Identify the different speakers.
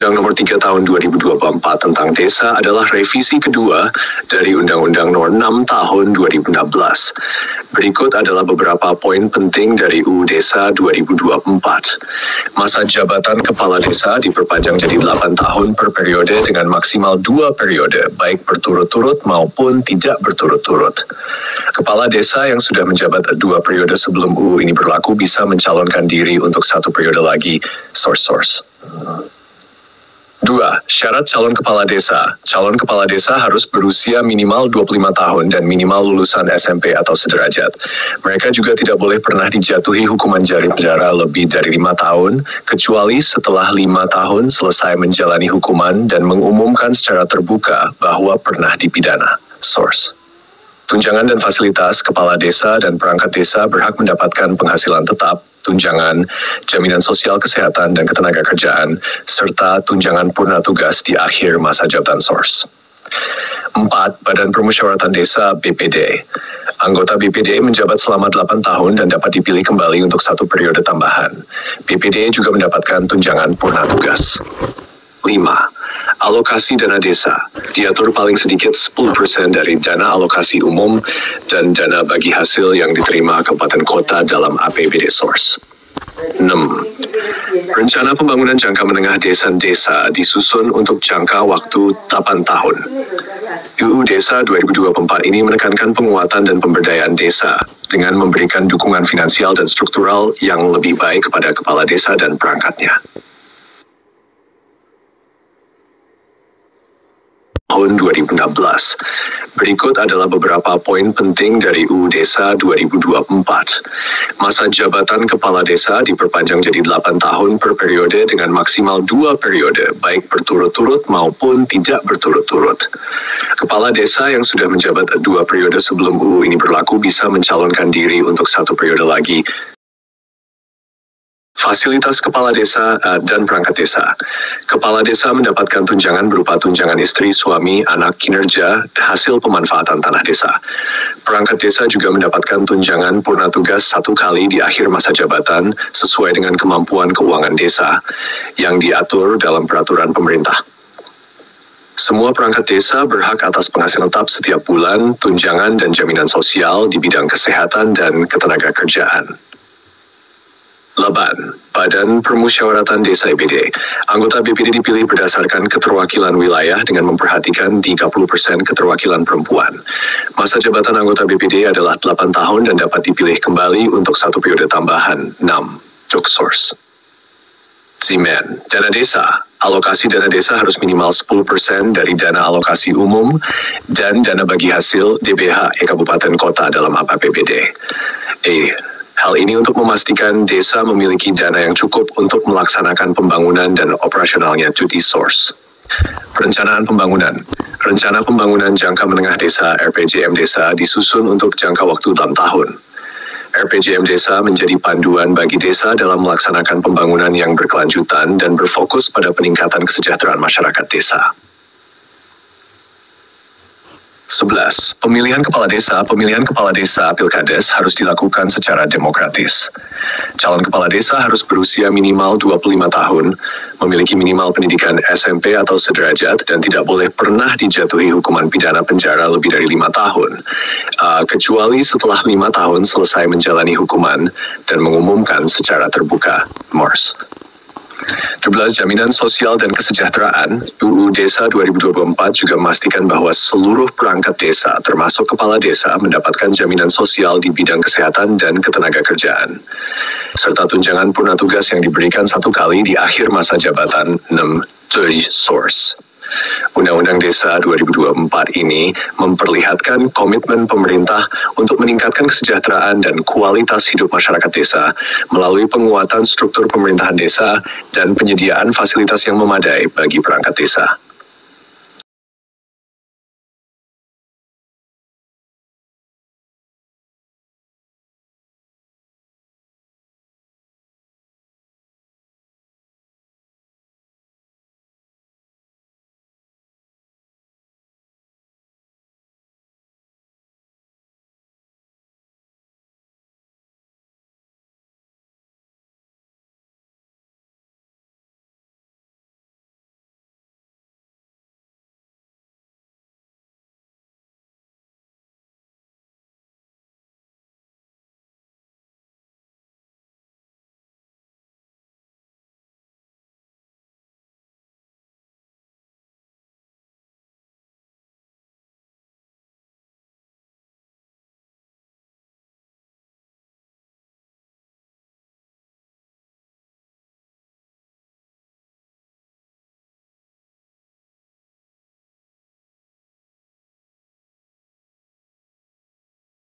Speaker 1: Undang Nomor 3 Tahun 2024 tentang Desa adalah revisi kedua dari Undang-Undang Nomor 6 Tahun 2016. Berikut adalah beberapa poin penting dari UU Desa 2024. Masa jabatan Kepala Desa diperpanjang jadi 8 tahun per periode dengan maksimal 2 periode, baik berturut-turut maupun tidak berturut-turut. Kepala Desa yang sudah menjabat 2 periode sebelum UU ini berlaku bisa mencalonkan diri untuk 1 periode lagi. Source. 2. Syarat calon kepala desa. Calon kepala desa harus berusia minimal 25 tahun dan minimal lulusan SMP atau sederajat. Mereka juga tidak boleh pernah dijatuhi hukuman jari penjara lebih dari 5 tahun, kecuali setelah 5 tahun selesai menjalani hukuman dan mengumumkan secara terbuka bahwa pernah dipidana. Source. Tunjangan dan fasilitas kepala desa dan perangkat desa berhak mendapatkan penghasilan tetap, tunjangan, jaminan sosial kesehatan dan ketenagakerjaan, serta tunjangan purna tugas di akhir masa jabatan. Source. 4. Badan Permusyawaratan Desa BPD. Anggota BPD menjabat selama 8 tahun dan dapat dipilih kembali untuk 1 periode tambahan. BPD juga mendapatkan tunjangan purna tugas. 5. Alokasi dana desa. Diatur paling sedikit 10% dari dana alokasi umum dan dana bagi hasil yang diterima kabupaten kota dalam APBD. Source. 6. Rencana pembangunan jangka menengah desa disusun untuk jangka waktu 8 tahun. UU Desa 2024 ini menekankan penguatan dan pemberdayaan desa dengan memberikan dukungan finansial dan struktural yang lebih baik kepada kepala desa dan perangkatnya. Tahun 2016. Berikut adalah beberapa poin penting dari UU Desa 2024. Masa jabatan Kepala Desa diperpanjang jadi 8 tahun per periode dengan maksimal 2 periode, baik berturut-turut maupun tidak berturut-turut. Kepala Desa yang sudah menjabat 2 periode sebelum UU ini berlaku bisa mencalonkan diri untuk 1 periode lagi. Fasilitas Kepala Desa dan Perangkat Desa. Kepala Desa mendapatkan tunjangan berupa tunjangan istri, suami, anak, kinerja, hasil pemanfaatan tanah desa. Perangkat Desa juga mendapatkan tunjangan purna tugas 1 kali di akhir masa jabatan sesuai dengan kemampuan keuangan desa yang diatur dalam peraturan pemerintah. Semua perangkat desa berhak atas penghasilan tetap setiap bulan, tunjangan dan jaminan sosial di bidang kesehatan dan ketenagakerjaan. 8. Badan Permusyawaratan Desa BPD. Anggota BPD dipilih berdasarkan keterwakilan wilayah dengan memperhatikan 30% keterwakilan perempuan. Masa jabatan anggota BPD adalah 8 tahun dan dapat dipilih kembali untuk 1 periode tambahan. 6. Source. Zimen. Dana desa. Alokasi dana desa harus minimal 10% dari dana alokasi umum dan dana bagi hasil DBH Kabupaten Kota dalam APBD. Hal ini untuk memastikan desa memiliki dana yang cukup untuk melaksanakan pembangunan dan operasionalnya. Source. Perencanaan pembangunan. Rencana pembangunan jangka menengah desa RPJM Desa disusun untuk jangka waktu 6 tahun. RPJM Desa menjadi panduan bagi desa dalam melaksanakan pembangunan yang berkelanjutan dan berfokus pada peningkatan kesejahteraan masyarakat desa. 11. Pemilihan kepala desa. Pemilihan kepala desa Pilkades harus dilakukan secara demokratis. Calon kepala desa harus berusia minimal 25 tahun, memiliki minimal pendidikan SMP atau sederajat, dan tidak boleh pernah dijatuhi hukuman pidana penjara lebih dari 5 tahun, kecuali setelah 5 tahun selesai menjalani hukuman dan mengumumkan secara terbuka. Morse. 12. Jaminan sosial dan kesejahteraan. UU Desa 2024 juga memastikan bahwa seluruh perangkat desa, termasuk kepala desa, mendapatkan jaminan sosial di bidang kesehatan dan ketenagakerjaan, serta tunjangan purna tugas yang diberikan 1 kali di akhir masa jabatan. 6. Source. Undang-Undang Desa 2024 ini memperlihatkan komitmen pemerintah untuk meningkatkan kesejahteraan dan kualitas hidup masyarakat desa melalui penguatan struktur pemerintahan desa dan penyediaan fasilitas yang memadai bagi perangkat desa.